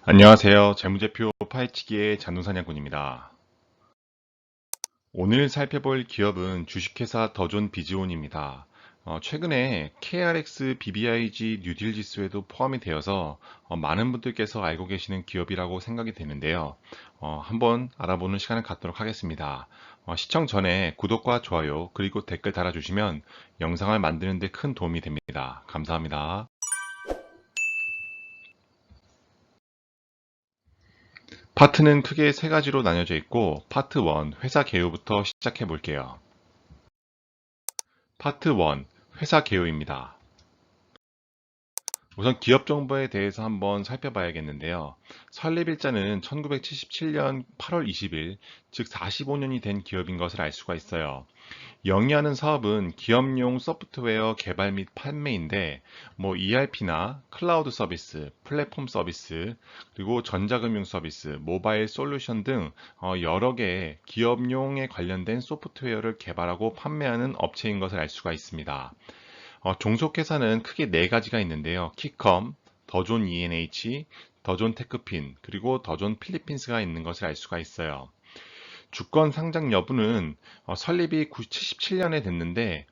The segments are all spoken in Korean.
안녕하세요. 재무제표 파헤치기의 잔돈사냥꾼입니다. 오늘 살펴볼 기업은 주식회사 더존 비즈온입니다. 최근에 KRX BBIG 뉴딜 지수에도 포함이 되어서 많은 분들께서 알고 계시는 기업이라고 생각이 되는데요. 한번 알아보는 시간을 갖도록 하겠습니다. 시청 전에 구독과 좋아요 그리고 댓글 달아주시면 영상을 만드는 데 큰 도움이 됩니다. 감사합니다. 파트는 크게 세 가지로 나뉘어져 있고, 파트 1, 회사 개요부터 시작해 볼게요. 파트 1, 회사 개요입니다. 우선 기업 정보에 대해서 한번 살펴봐야겠는데요. 설립일자는 1977년 8월 20일, 즉 45년이 된 기업인 것을 알 수가 있어요. 영위하는 사업은 기업용 소프트웨어 개발 및 판매인데, ERP나 클라우드 서비스, 플랫폼 서비스, 그리고 전자금융 서비스, 모바일 솔루션 등 여러 개의 기업용에 관련된 소프트웨어를 개발하고 판매하는 업체인 것을 알 수가 있습니다. 종속회사는 크게 네 가지가 있는데요. 키컴, 더존 ENH, 더존 테크핀, 그리고 더존 필리핀스가 있는 것을 알 수가 있어요. 주권 상장 여부는 설립이 77년에 됐는데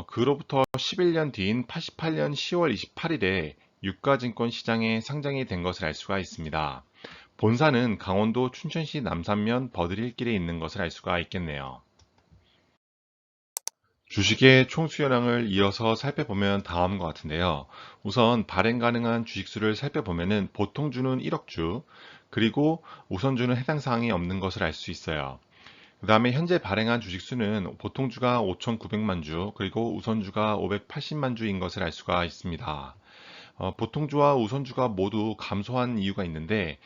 그로부터 11년 뒤인 88년 10월 28일에 유가증권 시장에 상장이 된 것을 알 수가 있습니다. 본사는 강원도 춘천시 남산면 버드릴길에 있는 것을 알 수가 있겠네요. 주식의 총 수요량을 이어서 살펴보면 다음과 같은데요. 우선 발행 가능한 주식수를 살펴보면 보통주는 1억 주, 그리고 우선주는 해당 사항이 없는 것을 알 수 있어요. 그 다음에 현재 발행한 주식수는 보통주가 5,900만 주, 그리고 우선주가 580만 주인 것을 알 수가 있습니다. 보통주와 우선주가 모두 감소한 이유가 있는데,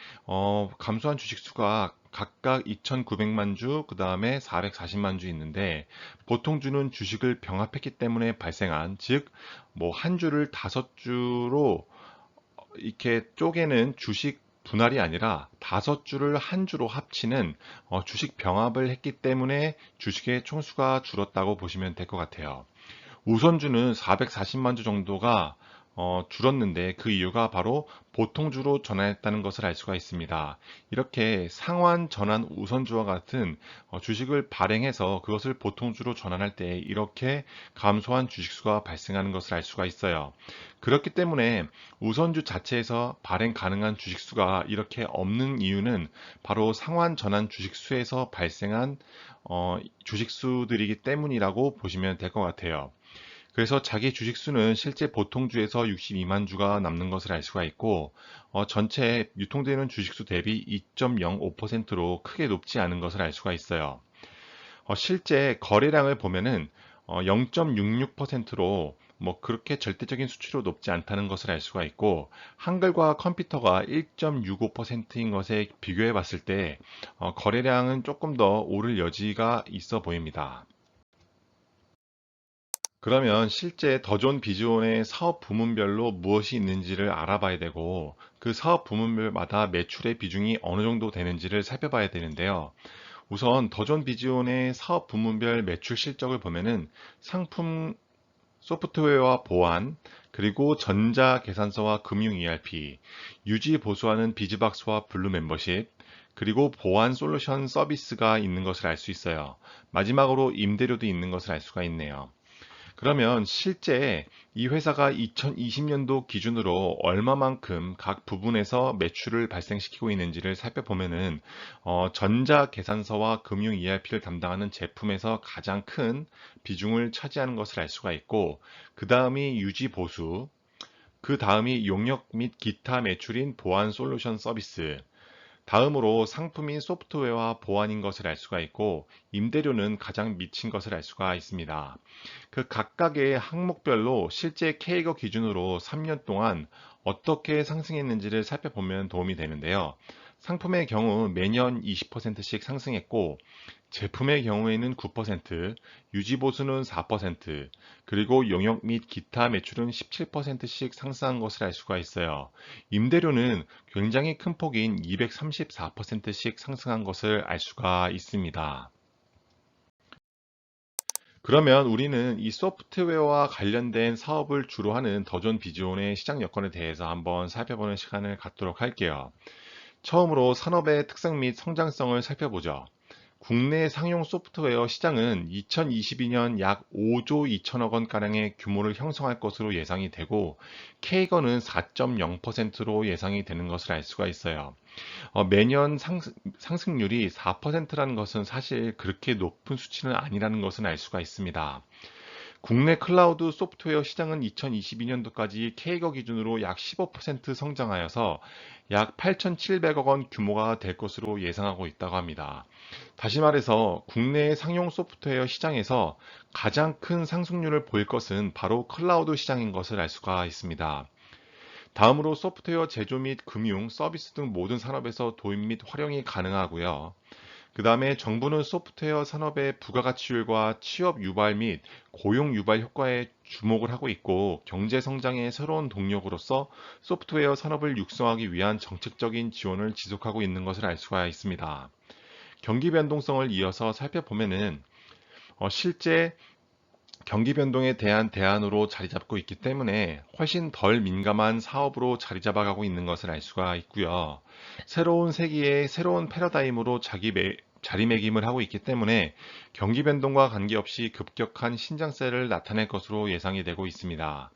감소한 주식수가 각각 2,900만 주, 그 다음에 440만 주 있는데, 보통주는 주식을 병합했기 때문에 발생한, 즉, 한 주를 다섯 주로 이렇게 쪼개는 주식 분할이 아니라 다섯 주를 한 주로 합치는 주식 병합을 했기 때문에 주식의 총수가 줄었다고 보시면 될 것 같아요. 우선주는 440만 주 정도가 줄었는데 그 이유가 바로 보통주로 전환했다는 것을 알 수가 있습니다. 이렇게 상환 전환 우선주와 같은 주식을 발행해서 그것을 보통주로 전환할 때 이렇게 감소한 주식수가 발생하는 것을 알 수가 있어요. 그렇기 때문에 우선주 자체에서 발행 가능한 주식수가 이렇게 없는 이유는 바로 상환 전환 주식수에서 발생한 주식수들이기 때문이라고 보시면 될 것 같아요. 그래서 자기 주식수는 실제 보통주에서 62만 주가 남는 것을 알 수가 있고, 전체 유통되는 주식수 대비 2.05%로 크게 높지 않은 것을 알 수가 있어요. 실제 거래량을 보면은 0.66%로 그렇게 절대적인 수치로 높지 않다는 것을 알 수가 있고, 한글과 컴퓨터가 1.65%인 것에 비교해 봤을 때 거래량은 조금 더 오를 여지가 있어 보입니다. 그러면 실제 더존 비즈온의 사업 부문별로 무엇이 있는지를 알아봐야 되고, 그 사업 부문별마다 매출의 비중이 어느 정도 되는지를 살펴봐야 되는데요. 우선 더존 비즈온의 사업 부문별 매출 실적을 보면은 상품 소프트웨어와 보안, 그리고 전자 계산서와 금융 ERP, 유지 보수하는 비즈박스와 블루 멤버십, 그리고 보안 솔루션 서비스가 있는 것을 알 수 있어요. 마지막으로 임대료도 있는 것을 알 수가 있네요. 그러면 실제 이 회사가 2020년도 기준으로 얼마만큼 각 부분에서 매출을 발생시키고 있는지를 살펴보면은 전자 계산서와 금융 ERP를 담당하는 제품에서 가장 큰 비중을 차지하는 것을 알 수가 있고, 그 다음이 유지 보수, 그 다음이 용역 및 기타 매출인 보안 솔루션 서비스, 다음으로 상품인 소프트웨어와 보안인 것을 알 수가 있고, 임대료는 가장 미친 것을 알 수가 있습니다. 그 각각의 항목별로 실제 K거 기준으로 3년 동안 어떻게 상승했는지를 살펴보면 도움이 되는데요. 상품의 경우 매년 20%씩 상승했고, 제품의 경우에는 9%, 유지보수는 4%, 그리고 용역 및 기타 매출은 17%씩 상승한 것을 알 수가 있어요. 임대료는 굉장히 큰 폭인 234%씩 상승한 것을 알 수가 있습니다. 그러면 우리는 이 소프트웨어와 관련된 사업을 주로 하는 더존 비즈온의 시장 여건에 대해서 한번 살펴보는 시간을 갖도록 할게요. 처음으로 산업의 특성 및 성장성을 살펴보죠. 국내 상용 소프트웨어 시장은 2022년 약 5조 2천억 원가량의 규모를 형성할 것으로 예상이 되고, K건은 4.0%로 예상이 되는 것을 알 수가 있어요. 매년 상승률이 4%라는 것은 사실 그렇게 높은 수치는 아니라는 것은 알 수가 있습니다. 국내 클라우드 소프트웨어 시장은 2022년도까지 K거 기준으로 약 15% 성장하여서 약 8,700억 원 규모가 될 것으로 예상하고 있다고 합니다. 다시 말해서 국내 상용 소프트웨어 시장에서 가장 큰 상승률을 보일 것은 바로 클라우드 시장인 것을 알 수가 있습니다. 다음으로 소프트웨어 제조 및 금융, 서비스 등 모든 산업에서 도입 및 활용이 가능하고요. 그 다음에 정부는 소프트웨어 산업의 부가가치율과 취업 유발 및 고용 유발 효과에 주목을 하고 있고, 경제 성장의 새로운 동력으로서 소프트웨어 산업을 육성하기 위한 정책적인 지원을 지속하고 있는 것을 알 수가 있습니다. 경기 변동성을 이어서 살펴보면은 실제 경기 변동에 대한 대안으로 자리 잡고 있기 때문에 훨씬 덜 민감한 사업으로 자리 잡아가고 있는 것을 알 수가 있고요. 새로운 세기의 새로운 패러다임으로 자리매김을 하고 있기 때문에 경기 변동과 관계없이 급격한 신장세를 나타낼 것으로 예상이 되고 있습니다.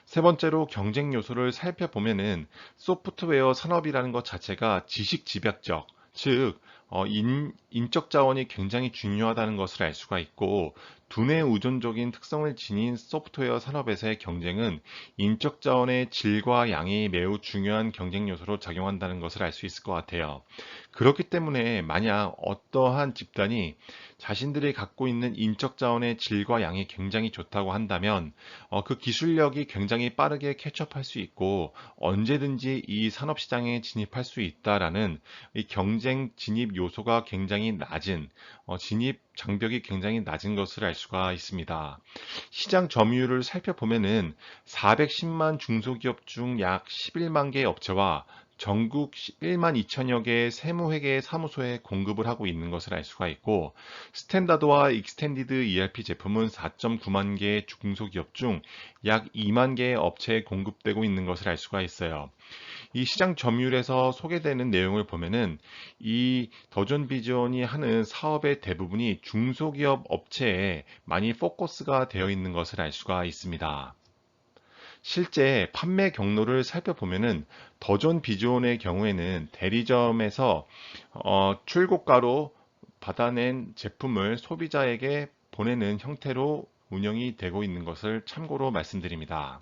세 번째로 경쟁 요소를 살펴보면은 소프트웨어 산업이라는 것 자체가 지식 집약적, 즉 인적 자원이 굉장히 중요하다는 것을 알 수가 있고, 두뇌 의존적인 특성을 지닌 소프트웨어 산업에서의 경쟁은 인적 자원의 질과 양이 매우 중요한 경쟁 요소로 작용한다는 것을 알 수 있을 것 같아요. 그렇기 때문에 만약 어떠한 집단이 자신들이 갖고 있는 인적 자원의 질과 양이 굉장히 좋다고 한다면 그 기술력이 굉장히 빠르게 캐치업할 수 있고 언제든지 이 산업 시장에 진입할 수 있다라는 이 경쟁 진입 요소가 굉장히 낮은, 진입 장벽이 굉장히 낮은 것을 알 수가 있습니다. 시장 점유율을 살펴보면은 410만 중소기업 중 약 11만 개 업체와 전국 1만 2천여 개의 세무회계 사무소에 공급을 하고 있는 것을 알 수가 있고, 스탠다드와 익스텐디드 ERP 제품은 4.9만 개의 중소기업 중 약 2만 개의 업체에 공급되고 있는 것을 알 수가 있어요. 이 시장 점유율에서 소개되는 내용을 보면은 이 더존 비전이 하는 사업의 대부분이 중소기업 업체에 많이 포커스가 되어 있는 것을 알 수가 있습니다. 실제 판매 경로를 살펴보면은 더존 비즈온의 경우에는 대리점에서 출고가로 받아낸 제품을 소비자에게 보내는 형태로 운영이 되고 있는 것을 참고로 말씀드립니다.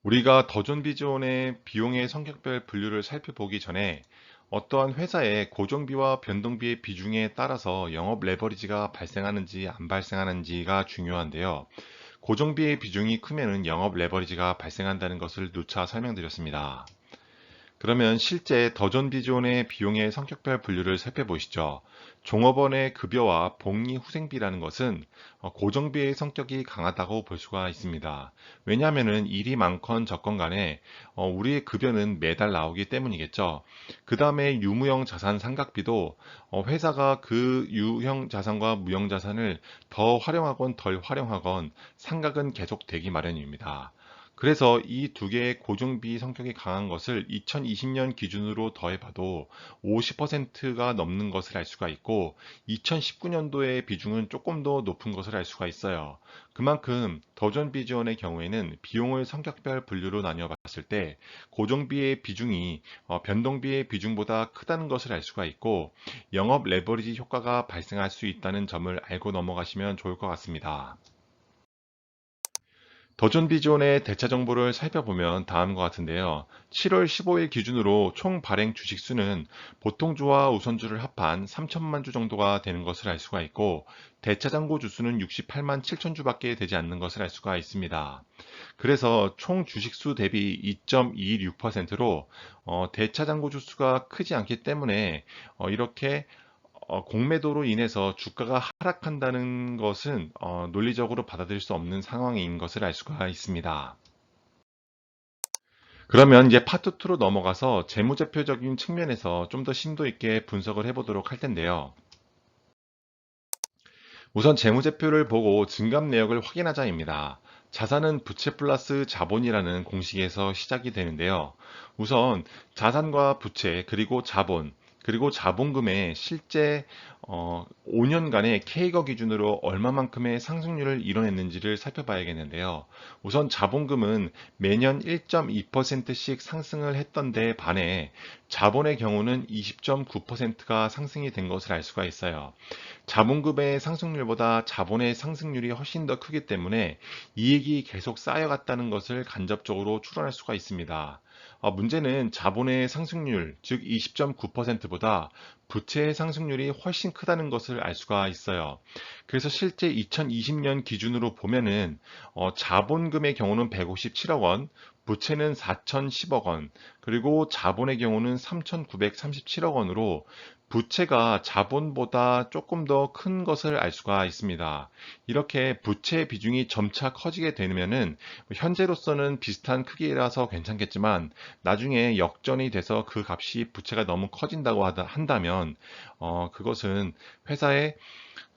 우리가 더존 비즈온의 비용의 성격별 분류를 살펴보기 전에 어떠한 회사의 고정비와 변동비의 비중에 따라서 영업 레버리지가 발생하는지 안 발생하는지가 중요한데요. 고정비의 비중이 크면은 영업 레버리지가 발생한다는 것을 누차 설명드렸습니다. 그러면 실제 더존 비존의 비용의 성격별 분류를 살펴보시죠. 종업원의 급여와 복리 후생비라는 것은 고정비의 성격이 강하다고 볼 수가 있습니다. 왜냐하면 일이 많건 적건 간에 우리의 급여는 매달 나오기 때문이겠죠. 그 다음에 유무형 자산 상각비도 회사가 그 유형 자산과 무형 자산을 더 활용하건 덜 활용하건 상각은 계속 되기 마련입니다. 그래서 이 두 개의 고정비 성격이 강한 것을 2020년 기준으로 더해봐도 50%가 넘는 것을 알 수가 있고, 2019년도의 비중은 조금 더 높은 것을 알 수가 있어요. 그만큼 더존 비즈원의 경우에는 비용을 성격별 분류로 나뉘어 봤을 때 고정비의 비중이 변동비의 비중보다 크다는 것을 알 수가 있고, 영업 레버리지 효과가 발생할 수 있다는 점을 알고 넘어가시면 좋을 것 같습니다. 더존 비존의 대차 정보를 살펴보면 다음과 같은데요. 7월 15일 기준으로 총 발행 주식수는 보통주와 우선주를 합한 3천만 주 정도가 되는 것을 알 수가 있고, 대차 잔고 주수는 68만 7천 주밖에 되지 않는 것을 알 수가 있습니다. 그래서 총 주식수 대비 2.26%로 대차 잔고 주수가 크지 않기 때문에 이렇게 공매도로 인해서 주가가 하락한다는 것은 논리적으로 받아들일 수 없는 상황인 것을 알 수가 있습니다. 그러면 이제 파트 2로 넘어가서 재무제표적인 측면에서 좀 더 심도 있게 분석을 해보도록 할 텐데요. 우선 재무제표를 보고 증감 내역을 확인하자입니다. 자산은 부채 플러스 자본이라는 공식에서 시작이 되는데요. 우선 자산과 부채, 그리고 자본, 그리고 자본금의 실제 5년간의 K거 기준으로 얼마만큼의 상승률을 이뤄냈는지를 살펴봐야겠는데요. 우선 자본금은 매년 1.2%씩 상승을 했던 데 반해 자본의 경우는 20.9%가 상승이 된 것을 알 수가 있어요. 자본금의 상승률보다 자본의 상승률이 훨씬 더 크기 때문에 이익이 계속 쌓여갔다는 것을 간접적으로 추론할 수가 있습니다. 문제는 자본의 상승률, 즉 20.9%보다 부채의 상승률이 훨씬 크다는 것을 알 수가 있어요. 그래서 실제 2020년 기준으로 보면은 자본금의 경우는 157억 원, 부채는 4,010억 원, 그리고 자본의 경우는 3,937억 원으로 부채가 자본보다 조금 더 큰 것을 알 수가 있습니다. 이렇게 부채 비중이 점차 커지게 되면은 현재로서는 비슷한 크기라서 괜찮겠지만 나중에 역전이 돼서 그 값이 부채가 너무 커진다고 한다면 그것은 회사에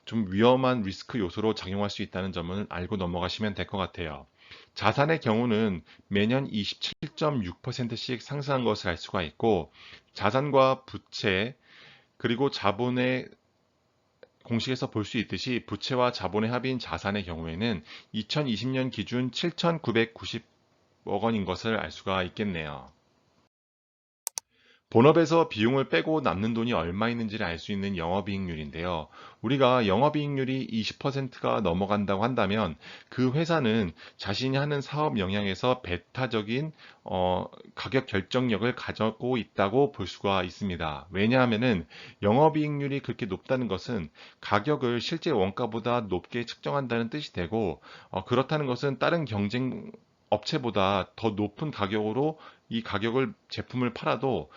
좀 위험한 리스크 요소로 작용할 수 있다는 점을 알고 넘어가시면 될 것 같아요. 자산의 경우는 매년 27.6%씩 상승한 것을 알 수가 있고 자산과 부채 그리고 자본의 공식에서 볼 수 있듯이 부채와 자본의 합인 자산의 경우에는 2020년 기준 7,990억 원인 것을 알 수가 있겠네요. 본업에서 비용을 빼고 남는 돈이 얼마 있는지를 알 수 있는 영업이익률인데요. 우리가 영업이익률이 20%가 넘어간다고 한다면 그 회사는 자신이 하는 사업 영역에서 배타적인 가격 결정력을 가지고 있다고 볼 수가 있습니다. 왜냐하면은 영업이익률이 그렇게 높다는 것은 가격을 실제 원가보다 높게 측정한다는 뜻이 되고 그렇다는 것은 다른 경쟁 업체보다 더 높은 가격으로 이 가격을 제품을 팔아도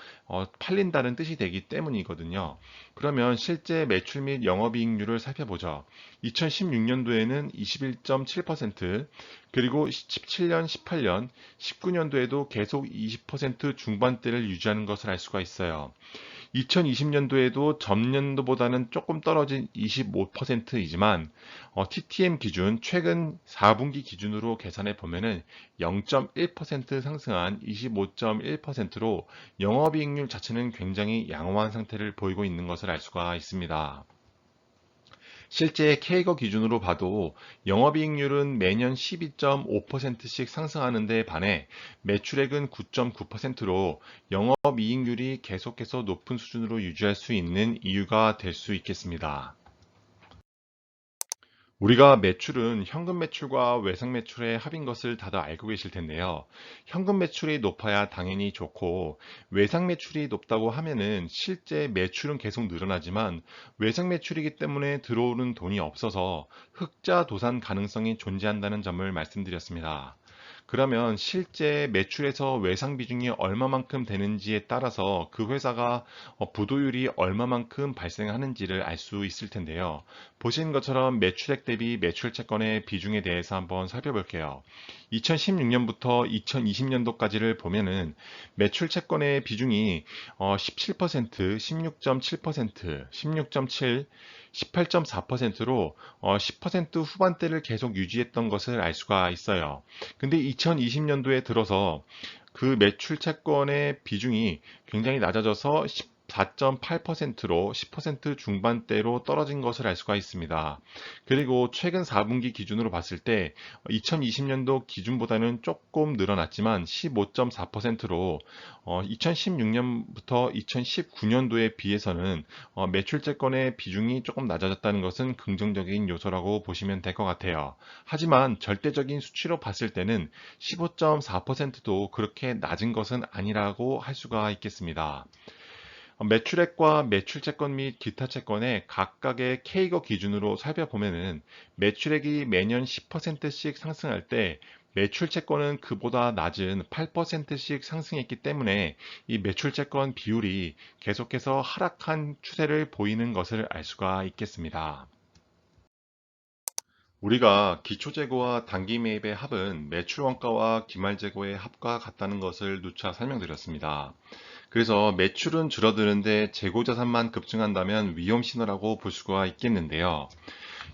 팔린다는 뜻이 되기 때문이거든요. 그러면 실제 매출 및 영업이익률을 살펴보죠. 2016년도에는 21.7%, 그리고 17년, 18년, 19년도에도 계속 20% 중반대를 유지하는 것을 알 수가 있어요. 2020년도에도 전년도보다는 조금 떨어진 25%이지만 TTM 기준 최근 4분기 기준으로 계산해 보면은 0.1% 상승한 25.1%로 영업이익률 자체는 굉장히 양호한 상태를 보이고 있는 것을 알 수가 있습니다. 실제 K거 기준으로 봐도 영업이익률은 매년 12.5%씩 상승하는 데 반해 매출액은 9.9%로 영업이익률이 계속해서 높은 수준으로 유지할 수 있는 이유가 될 수 있겠습니다. 우리가 매출은 현금 매출과 외상 매출의 합인 것을 다들 알고 계실 텐데요. 현금 매출이 높아야 당연히 좋고 외상 매출이 높다고 하면은 실제 매출은 계속 늘어나지만 외상 매출이기 때문에 들어오는 돈이 없어서 흑자 도산 가능성이 존재한다는 점을 말씀드렸습니다. 그러면 실제 매출에서 외상 비중이 얼마만큼 되는지에 따라서 그 회사가 부도율이 얼마만큼 발생하는지를 알 수 있을 텐데요. 보신 것처럼 매출액 대비 매출 채권의 비중에 대해서 한번 살펴볼게요. 2016년부터 2020년도까지를 보면은 매출 채권의 비중이 17%, 16.7%, 16.7, 18.4%로 10% 후반대를 계속 유지했던 것을 알 수가 있어요. 근데 2020년도에 들어서 그 매출 채권의 비중이 굉장히 낮아져서 14.8%로 10% 중반대로 떨어진 것을 알 수가 있습니다. 그리고 최근 4분기 기준으로 봤을 때 2020년도 기준보다는 조금 늘어났지만 15.4%로 2016년부터 2019년도에 비해서는 매출채권의 비중이 조금 낮아졌다는 것은 긍정적인 요소라고 보시면 될 것 같아요. 하지만 절대적인 수치로 봤을 때는 15.4%도 그렇게 낮은 것은 아니라고 할 수가 있겠습니다. 매출액과 매출채권 및 기타 채권의 각각의 K거 기준으로 살펴보면은 매출액이 매년 10%씩 상승할 때 매출채권은 그보다 낮은 8%씩 상승했기 때문에 이 매출채권 비율이 계속해서 하락한 추세를 보이는 것을 알 수가 있겠습니다. 우리가 기초재고와 단기 매입의 합은 매출원가와 기말재고의 합과 같다는 것을 누차 설명드렸습니다. 그래서 매출은 줄어드는데 재고자산만 급증한다면 위험신호라고 볼 수가 있겠는데요.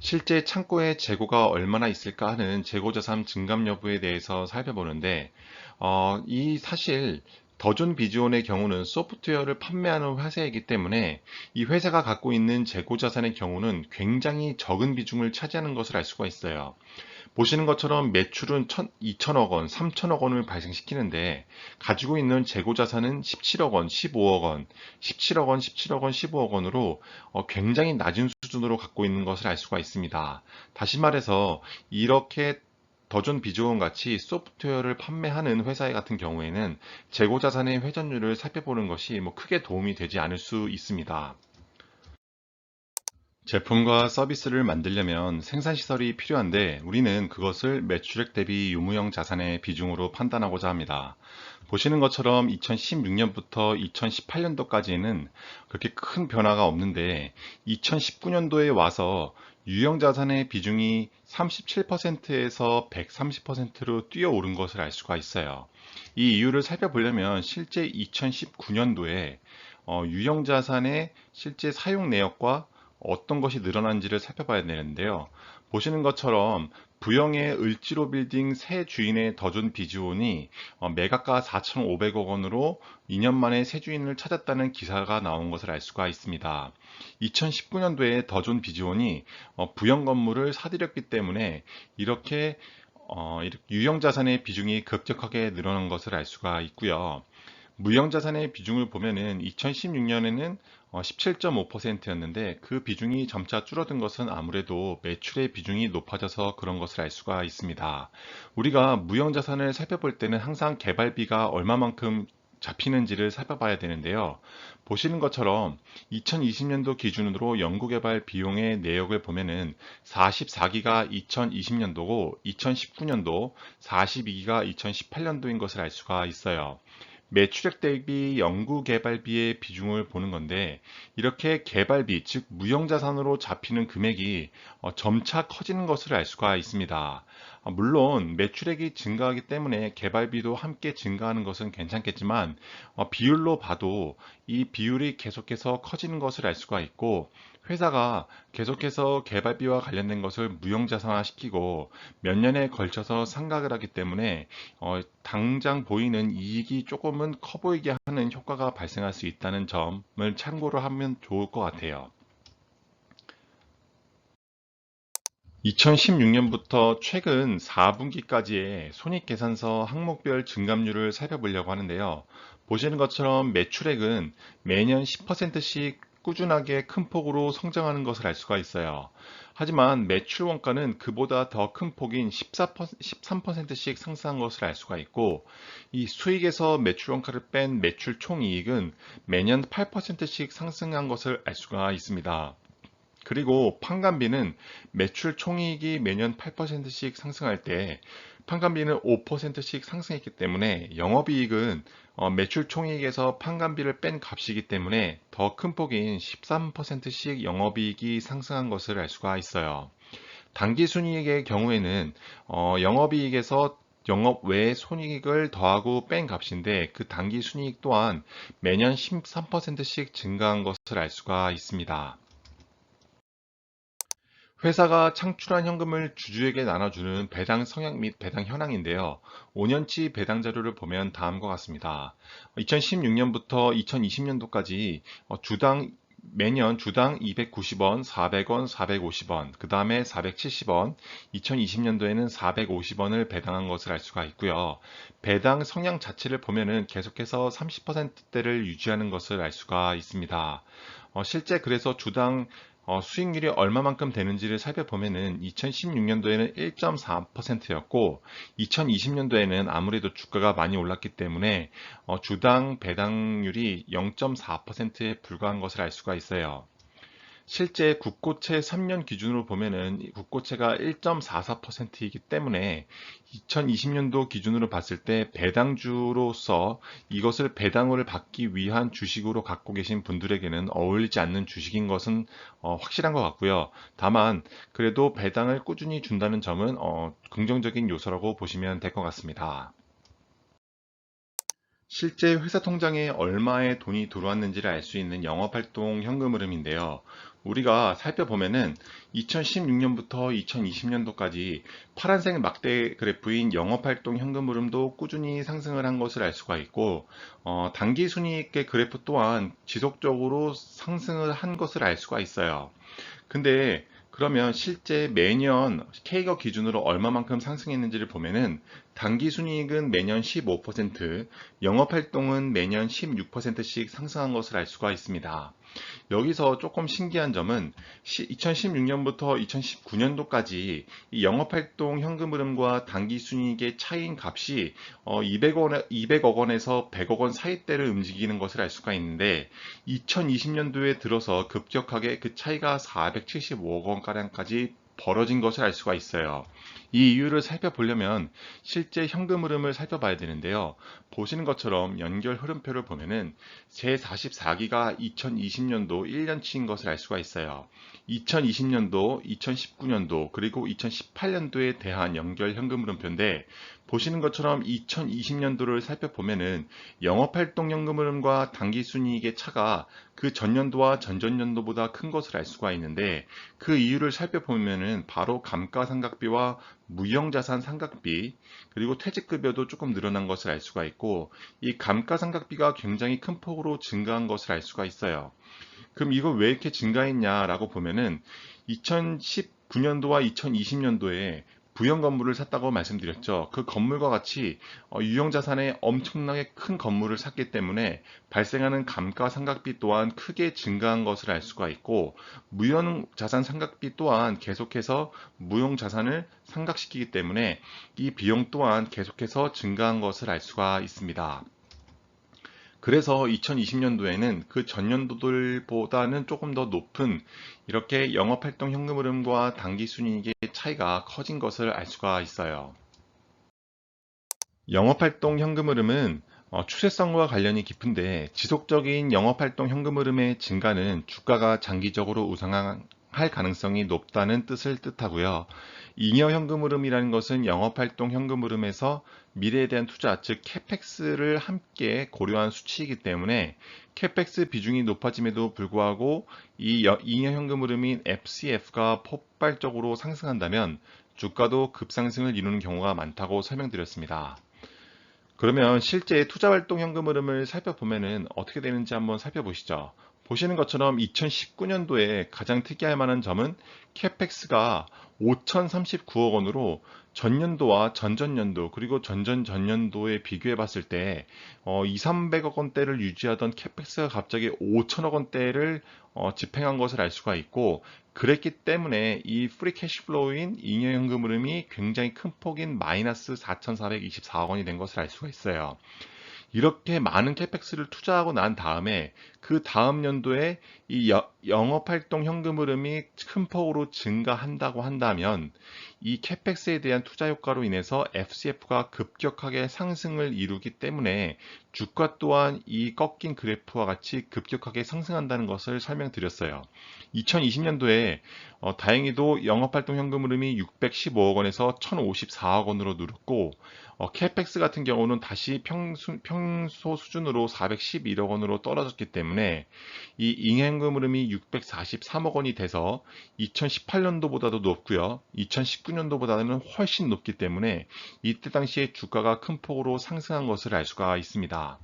실제 창고에 재고가 얼마나 있을까 하는 재고자산 증감 여부에 대해서 살펴보는데, 이 사실 더존 비즈온의 경우는 소프트웨어를 판매하는 회사이기 때문에 이 회사가 갖고 있는 재고자산의 경우는 굉장히 적은 비중을 차지하는 것을 알 수가 있어요. 보시는 것처럼 매출은 2천억 원, 3천억 원을 발생시키는데 가지고 있는 재고 자산은 17억 원, 15억 원, 17억 원, 17억 원, 15억 원으로 굉장히 낮은 수준으로 갖고 있는 것을 알 수가 있습니다. 다시 말해서 이렇게 더존 비즈온 같이 소프트웨어를 판매하는 회사 같은 경우에는 재고 자산의 회전율을 살펴보는 것이 크게 도움이 되지 않을 수 있습니다. 제품과 서비스를 만들려면 생산시설이 필요한데 우리는 그것을 매출액 대비 유무형 자산의 비중으로 판단하고자 합니다. 보시는 것처럼 2016년부터 2018년도까지는 그렇게 큰 변화가 없는데 2019년도에 와서 유형 자산의 비중이 37%에서 130%로 뛰어오른 것을 알 수가 있어요. 이 이유를 살펴보려면 실제 2019년도에 유형 자산의 실제 사용 내역과 어떤 것이 늘어난지를 살펴봐야 되는데요. 보시는 것처럼 부영의 을지로 빌딩 새 주인의 더존 비즈온이 매각가 4,500억 원으로 2년 만에 새 주인을 찾았다는 기사가 나온 것을 알 수가 있습니다. 2019년도에 더존 비즈온이 부영 건물을 사들였기 때문에 이렇게 유형 자산의 비중이 급격하게 늘어난 것을 알 수가 있고요. 무형자산의 비중을 보면은 2016년에는 17.5%였는데 그 비중이 점차 줄어든 것은 아무래도 매출의 비중이 높아져서 그런 것을 알 수가 있습니다. 우리가 무형자산을 살펴볼 때는 항상 개발비가 얼마만큼 잡히는지를 살펴봐야 되는데요. 보시는 것처럼 2020년도 기준으로 연구개발 비용의 내역을 보면은 44기가 2020년도고 2019년도 42기가 2018년도인 것을 알 수가 있어요. 매출액 대비 연구개발비의 비중을 보는 건데 이렇게 개발비, 즉 무형자산으로 잡히는 금액이 점차 커지는 것을 알 수가 있습니다. 물론 매출액이 증가하기 때문에 개발비도 함께 증가하는 것은 괜찮겠지만 비율로 봐도 이 비율이 계속해서 커지는 것을 알 수가 있고 회사가 계속해서 개발비와 관련된 것을 무형자산화시키고 몇 년에 걸쳐서 상각을 하기 때문에 당장 보이는 이익이 조금은 커 보이게 하는 효과가 발생할 수 있다는 점을 참고로 하면 좋을 것 같아요. 2016년부터 최근 4분기까지의 손익계산서 항목별 증감률을 살펴보려고 하는데요. 보시는 것처럼 매출액은 매년 10%씩 꾸준하게 큰 폭으로 성장하는 것을 알 수가 있어요. 하지만 매출 원가는 그보다 더 큰 폭인 13%씩 상승한 것을 알 수가 있고, 이 수익에서 매출 원가를 뺀 매출 총이익은 매년 8%씩 상승한 것을 알 수가 있습니다. 그리고 판관비는 매출 총이익이 매년 8%씩 상승할 때 판관비는 5%씩 상승했기 때문에 영업이익은 매출 총이익에서 판관비를 뺀 값이기 때문에 더 큰 폭인 13%씩 영업이익이 상승한 것을 알 수가 있어요. 당기순이익의 경우에는 영업이익에서 영업 외 손익을 더하고 뺀 값인데 그 당기순이익 또한 매년 13%씩 증가한 것을 알 수가 있습니다. 회사가 창출한 현금을 주주에게 나눠주는 배당 성향 및 배당 현황인데요. 5년치 배당 자료를 보면 다음과 같습니다. 2016년부터 2020년도까지 주당 매년 주당 290원, 400원, 450원, 그 다음에 470원, 2020년도에는 450원을 배당한 것을 알 수가 있고요. 배당 성향 자체를 보면은 계속해서 30%대를 유지하는 것을 알 수가 있습니다. 실제 그래서 주당 수익률이 얼마만큼 되는지를 살펴보면은 2016년도에는 1.4%였고 2020년도에는 아무래도 주가가 많이 올랐기 때문에 주당 배당률이 0.4%에 불과한 것을 알 수가 있어요. 실제 국고채 3년 기준으로 보면은 국고채가 1.44%이기 때문에 2020년도 기준으로 봤을 때 배당주로서 이것을 배당을 받기 위한 주식으로 갖고 계신 분들에게는 어울리지 않는 주식인 것은 확실한 것 같고요. 다만 그래도 배당을 꾸준히 준다는 점은 긍정적인 요소라고 보시면 될 것 같습니다. 실제 회사 통장에 얼마의 돈이 들어왔는지를 알 수 있는 영업활동 현금 흐름인데요. 우리가 살펴보면은 2016년부터 2020년도까지 파란색 막대 그래프인 영업활동 현금 흐름도 꾸준히 상승을 한 것을 알 수가 있고, 단기 순이익의 그래프 또한 지속적으로 상승을 한 것을 알 수가 있어요. 근데 그러면 실제 매년 K거 기준으로 얼마만큼 상승했는지를 보면은 단기 순이익은 매년 15%, 영업활동은 매년 16%씩 상승한 것을 알 수가 있습니다. 여기서 조금 신기한 점은 2016년부터 2019년도까지 이 영업활동 현금 흐름과 단기순이익의 차이인 값이 200억 원에서 100억 원 사이대를 움직이는 것을 알 수가 있는데 2020년도에 들어서 급격하게 그 차이가 475억 원가량까지 벌어진 것을 알 수가 있어요. 이 이유를 살펴보려면 실제 현금 흐름을 살펴봐야 되는데요. 보시는 것처럼 연결 흐름표를 보면은 제44기가 2020년도 1년치인 것을 알 수가 있어요. 2020년도, 2019년도, 그리고 2018년도에 대한 연결 현금 흐름표인데 보시는 것처럼 2020년도를 살펴보면은 영업활동 현금 흐름과 당기순이익의 차가 그 전년도와 전전년도보다 큰 것을 알 수가 있는데 그 이유를 살펴보면은 바로 감가상각비와 무형자산 상각비 그리고 퇴직급여도 조금 늘어난 것을 알 수가 있고 이 감가상각비가 굉장히 큰 폭으로 증가한 것을 알 수가 있어요. 그럼 이거 왜 이렇게 증가했냐라고 보면은 2019년도와 2020년도에 부영 건물을 샀다고 말씀드렸죠. 그 건물과 같이 유형자산에 엄청나게 큰 건물을 샀기 때문에 발생하는 감가상각비 또한 크게 증가한 것을 알 수가 있고 무형자산 상각비 또한 계속해서 무형자산을 상각시키기 때문에 이 비용 또한 계속해서 증가한 것을 알 수가 있습니다. 그래서 2020년도에는 그 전년도들보다는 조금 더 높은 이렇게 영업활동 현금 흐름과 당기순이익의 차이가 커진 것을 알 수가 있어요. 영업활동 현금 흐름은 추세성과 관련이 깊은데 지속적인 영업활동 현금 흐름의 증가는 주가가 장기적으로 우상할 가능성이 높다는 뜻을 뜻하고요. 잉여 현금 흐름이라는 것은 영업활동 현금 흐름에서 미래에 대한 투자, 즉 캐펙스를 함께 고려한 수치이기 때문에 캐펙스 비중이 높아짐에도 불구하고 이 잉여 현금 흐름인 FCF가 폭발적으로 상승한다면 주가도 급상승을 이루는 경우가 많다고 설명드렸습니다. 그러면 실제 투자활동 현금 흐름을 살펴보면은 어떻게 되는지 한번 살펴보시죠. 보시는 것처럼 2019년도에 가장 특이할 만한 점은 캐펙스가 5,039억 원으로 전년도와 전전년도 그리고 전전전년도에 비교해 봤을 때 2, 300억 원대를 유지하던 캐펙스가 갑자기 5천억 원대를 집행한 것을 알 수가 있고 그랬기 때문에 이 프리 캐시플로우인 잉여현금 흐름이 굉장히 큰 폭인 마이너스 4,424억 원이 된 것을 알 수가 있어요. 이렇게 많은 캐펙스를 투자하고 난 다음에 그 다음 연도에 이 영업활동 현금 흐름이 큰 폭으로 증가한다고 한다면 이 캐펙스에 대한 투자 효과로 인해서 FCF가 급격하게 상승을 이루기 때문에 주가 또한 이 꺾인 그래프와 같이 급격하게 상승한다는 것을 설명드렸어요. 2020년도에 다행히도 영업활동 현금 흐름이 615억 원에서 1,054억 원으로 늘었고 캐펙스 같은 경우는 다시 평소 수준으로 411억 원으로 떨어졌기 때문에 이 잉여현금 흐름이 643억 원이 돼서 2018년도보다도 높고요. 2019년도보다는 훨씬 높기 때문에 이때 당시에 주가가 큰 폭으로 상승한 것을 알 수가 있습니다.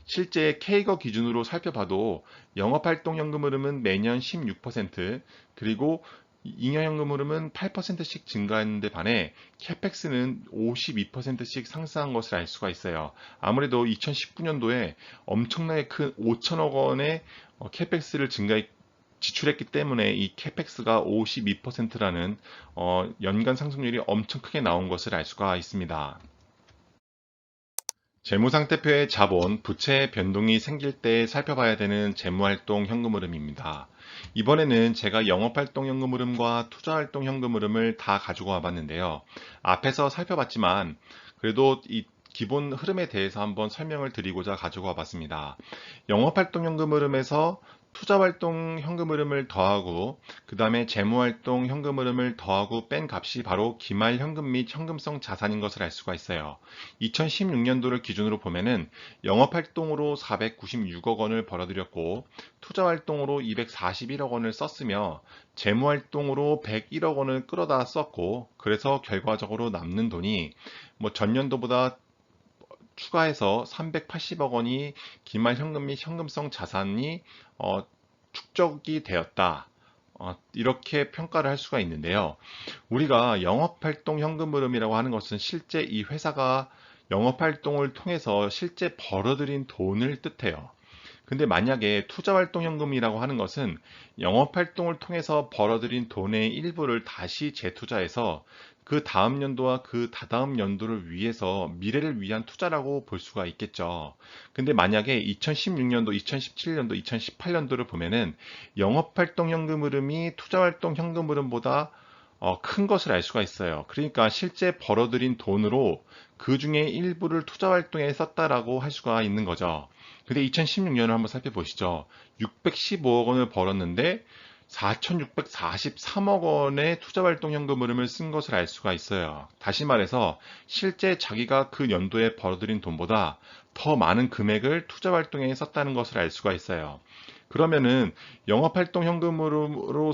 실제 K거 기준으로 살펴봐도 영업활동 현금 흐름은 매년 16% 그리고 잉여현금 흐름은 8%씩 증가했는데 반해 캐펙스는 52%씩 상승한 것을 알 수가 있어요. 아무래도 2019년도에 엄청나게 큰 5천억 원의 캐펙스를 지출했기 때문에 이 캐펙스가 52%라는 연간 상승률이 엄청 크게 나온 것을 알 수가 있습니다. 재무상태표의 자본, 부채 변동이 생길 때 살펴봐야 되는 재무활동 현금 흐름입니다. 이번에는 제가 영업활동 현금 흐름과 투자활동 현금 흐름을 다 가지고 와봤는데요. 앞에서 살펴봤지만 그래도 이 기본 흐름에 대해서 한번 설명을 드리고자 가지고 와봤습니다. 영업활동 현금 흐름에서 투자활동 현금 흐름을 더하고 그 다음에 재무활동 현금 흐름을 더하고 뺀 값이 바로 기말 현금 및 현금성 자산인 것을 알 수가 있어요. 2016년도를 기준으로 보면은 영업활동으로 496억 원을 벌어들였고 투자활동으로 241억 원을 썼으며 재무활동으로 101억 원을 끌어다 썼고 그래서 결과적으로 남는 돈이 뭐 전년도보다 추가해서 380억 원이 기말 현금 및 현금성 자산이 축적이 되었다. 이렇게 평가를 할 수가 있는데요. 우리가 영업활동 현금 흐름이라고 하는 것은 실제 이 회사가 영업활동을 통해서 실제 벌어들인 돈을 뜻해요. 근데 만약에 투자활동현금이라고 하는 것은 영업활동을 통해서 벌어들인 돈의 일부를 다시 재투자해서 그 다음 연도와 그 다다음 연도를 위해서 미래를 위한 투자라고 볼 수가 있겠죠. 근데 만약에 2016년도, 2017년도, 2018년도를 보면은 영업활동 현금 흐름이 투자활동 현금 흐름보다 큰 것을 알 수가 있어요. 그러니까 실제 벌어들인 돈으로 그 중에 일부를 투자활동에 썼다라고 할 수가 있는 거죠. 근데 2016년을 한번 살펴보시죠. 615억 원을 벌었는데 4,643억 원의 투자활동 현금 흐름을 쓴 것을 알 수가 있어요. 다시 말해서 실제 자기가 그 연도에 벌어들인 돈보다 더 많은 금액을 투자활동에 썼다는 것을 알 수가 있어요. 그러면은 영업활동 현금으로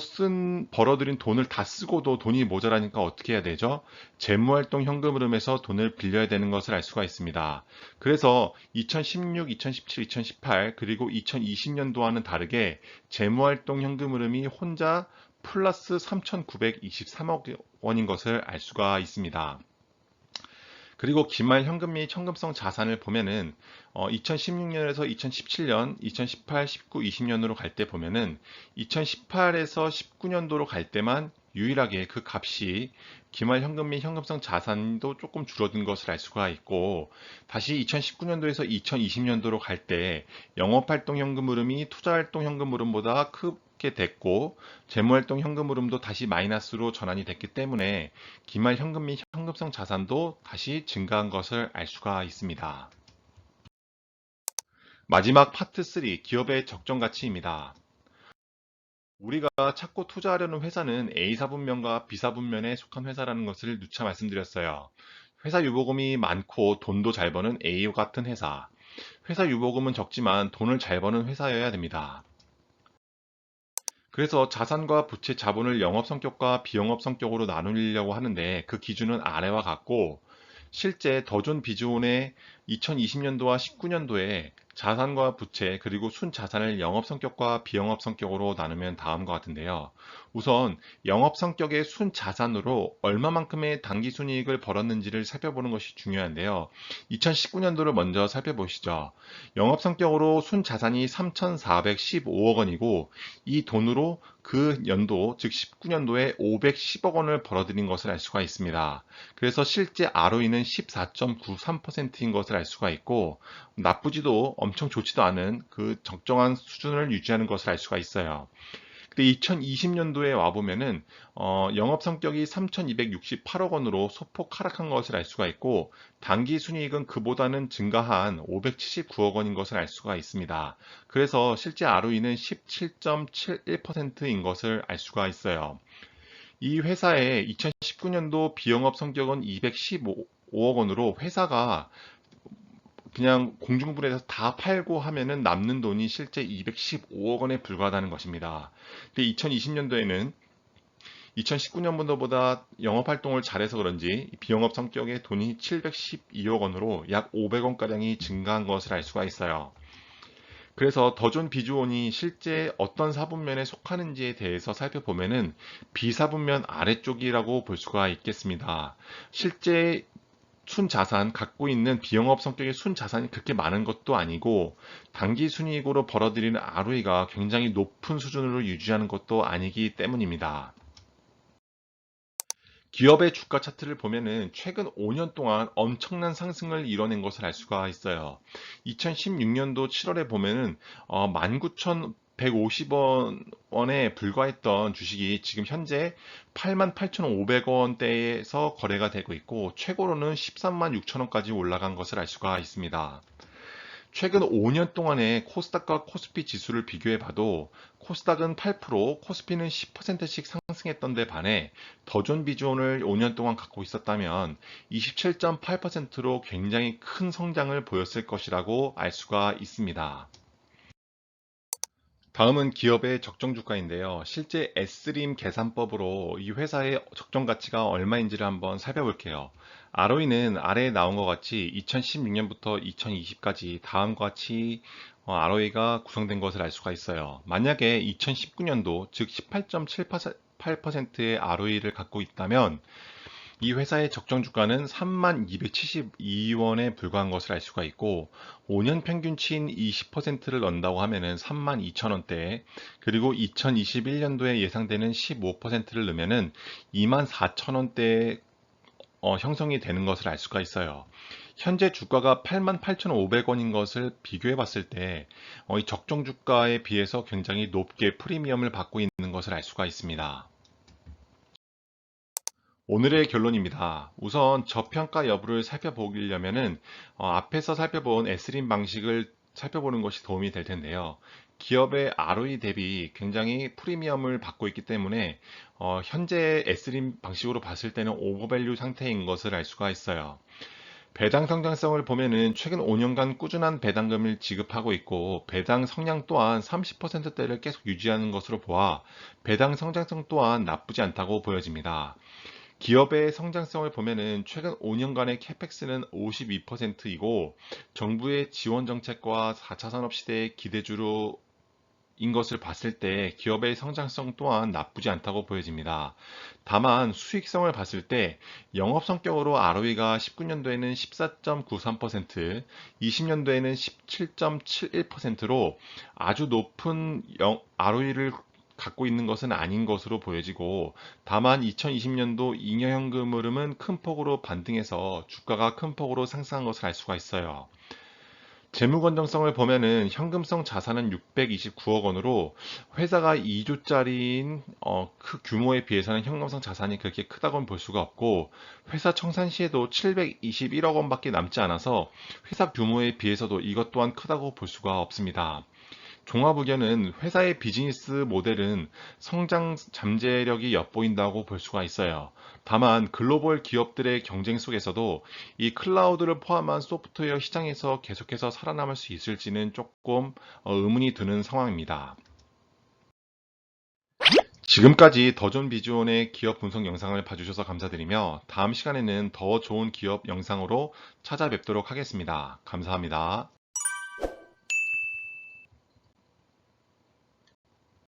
벌어들인 돈을 다 쓰고도 돈이 모자라니까 어떻게 해야 되죠? 재무활동 현금 흐름에서 돈을 빌려야 되는 것을 알 수가 있습니다. 그래서 2016, 2017, 2018 그리고 2020년도와는 다르게 재무활동 현금 흐름이 혼자 플러스 3,923억 원인 것을 알 수가 있습니다. 그리고 기말 현금 및 현금성 자산을 보면은 2016년에서 2017년, 2018, 19, 20년으로 갈 때 보면은 2018에서 19년도로 갈 때만 유일하게 그 값이 기말 현금 및 현금성 자산도 조금 줄어든 것을 알 수가 있고 다시 2019년도에서 2020년도로 갈 때 영업활동 현금 흐름이 투자활동 현금 흐름보다 크게 됐고 재무활동 현금 흐름도 다시 마이너스로 전환이 됐기 때문에 기말 현금 및 현금성 자산도 다시 증가한 것을 알 수가 있습니다. 마지막 파트 3, 기업의 적정 가치입니다. 우리가 찾고 투자하려는 회사는 A사분면과 B사분면에 속한 회사라는 것을 누차 말씀드렸어요. 회사 유보금이 많고 돈도 잘 버는 A와 같은 회사. 회사 유보금은 적지만 돈을 잘 버는 회사여야 됩니다. 그래서 자산과 부채 자본을 영업 성격과 비영업 성격으로 나누려고 하는데 그 기준은 아래와 같고 실제 더존 비즈온의 2020년도와 19년도에 자산과 부채 그리고 순자산을 영업 성격과 비영업 성격으로 나누면 다음과 같은데요. 우선 영업 성격의 순자산으로 얼마만큼의 당기 순이익을 벌었는지를 살펴보는 것이 중요한데요. 2019년도를 먼저 살펴보시죠. 영업 성격으로 순자산이 3,415억 원이고 이 돈으로 그 연도, 즉 19년도에 510억 원을 벌어들인 것을 알 수가 있습니다. 그래서 실제 ROE는 14.93%인 것을 알 수가 있고 나쁘지도 엄청 좋지도 않은 그 적정한 수준을 유지하는 것을 알 수가 있어요. 근데 2020년도에 와보면은 영업 성격이 3,268억 원으로 소폭 하락한 것을 알 수가 있고 당기 순이익은 그보다는 증가한 579억 원인 것을 알 수가 있습니다. 그래서 실제 ROE는 17.71%인 것을 알 수가 있어요. 이 회사의 2019년도 비영업 성격은 215억 원으로 회사가 그냥 공중분해해서 다 팔고 하면은 남는 돈이 실제 215억 원에 불과하다는 것입니다. 근데 2020년도에는 2019년도보다 영업 활동을 잘해서 그런지 비영업 성격의 돈이 712억 원으로 약 500원가량이 증가한 것을 알 수가 있어요. 그래서 더존 비주온이 실제 어떤 사분면에 속하는지에 대해서 살펴보면은 비사분면 아래쪽이라고 볼 수가 있겠습니다. 실제 순자산, 갖고 있는 비영업 성격의 순자산이 그렇게 많은 것도 아니고 단기 순이익으로 벌어들이는 ROE가 굉장히 높은 수준으로 유지하는 것도 아니기 때문입니다. 기업의 주가 차트를 보면은 최근 5년 동안 엄청난 상승을 이뤄낸 것을 알 수가 있어요. 2016년도 7월에 보면은 19,150원에 불과했던 주식이 지금 현재 88,500원대에서 거래가 되고 있고 최고로는 13만 6천원까지 올라간 것을 알 수가 있습니다. 최근 5년 동안의 코스닥과 코스피 지수를 비교해 봐도 코스닥은 8%, 코스피는 10%씩 상승했던 데 반해 더존 비주온을 5년 동안 갖고 있었다면 27.8%로 굉장히 큰 성장을 보였을 것이라고 알 수가 있습니다. 다음은 기업의 적정 주가인데요. 실제 S림 계산법으로 이 회사의 적정 가치가 얼마인지를 한번 살펴볼게요. ROE는 아래에 나온 것 같이 2016년부터 2020까지 다음과 같이 ROE가 구성된 것을 알 수가 있어요. 만약에 2019년도, 즉 18.78%의 ROE를 갖고 있다면 이 회사의 적정 주가는 3272원에 불과한 것을 알 수가 있고 5년 평균치인 20%를 넣는다고 하면은 32,000원대에, 그리고 2021년도에 예상되는 15%를 넣으면은 24,000원대에 형성이 되는 것을 알 수가 있어요. 현재 주가가 88,500원인 것을 비교해 봤을 때 이 적정 주가에 비해서 굉장히 높게 프리미엄을 받고 있는 것을 알 수가 있습니다. 오늘의 결론입니다. 우선 저평가 여부를 살펴보려면은 앞에서 살펴본 S림 방식을 살펴보는 것이 도움이 될 텐데요. 기업의 ROE 대비 굉장히 프리미엄을 받고 있기 때문에 현재 S림 방식으로 봤을 때는 오버밸류 상태인 것을 알 수가 있어요. 배당 성장성을 보면은 최근 5년간 꾸준한 배당금을 지급하고 있고 배당 성량 또한 30%대를 계속 유지하는 것으로 보아 배당 성장성 또한 나쁘지 않다고 보여집니다. 기업의 성장성을 보면은 최근 5년간의 캐펙스는 52%이고 정부의 지원 정책과 4차 산업 시대의 기대주로 인 것을 봤을 때 기업의 성장성 또한 나쁘지 않다고 보여집니다. 다만 수익성을 봤을 때 영업 성격으로 ROE가 19년도에는 14.93%, 20년도에는 17.71%로 아주 높은 ROE를 갖고 있는 것은 아닌 것으로 보여지고, 다만 2020년도 잉여현금 흐름은 큰 폭으로 반등해서 주가가 큰 폭으로 상승한 것을 알 수가 있어요. 재무 건전성을 보면은 현금성 자산은 629억 원으로 회사가 2조짜리인 그 규모에 비해서는 현금성 자산이 그렇게 크다고는 볼 수가 없고, 회사 청산 시에도 721억 원밖에 남지 않아서 회사 규모에 비해서도 이것 또한 크다고 볼 수가 없습니다. 종합의견은 회사의 비즈니스 모델은 성장 잠재력이 엿보인다고 볼 수가 있어요. 다만 글로벌 기업들의 경쟁 속에서도 이 클라우드를 포함한 소프트웨어 시장에서 계속해서 살아남을 수 있을지는 조금 의문이 드는 상황입니다. 지금까지 더존 비주온의 기업 분석 영상을 봐주셔서 감사드리며 다음 시간에는 더 좋은 기업 영상으로 찾아뵙도록 하겠습니다. 감사합니다.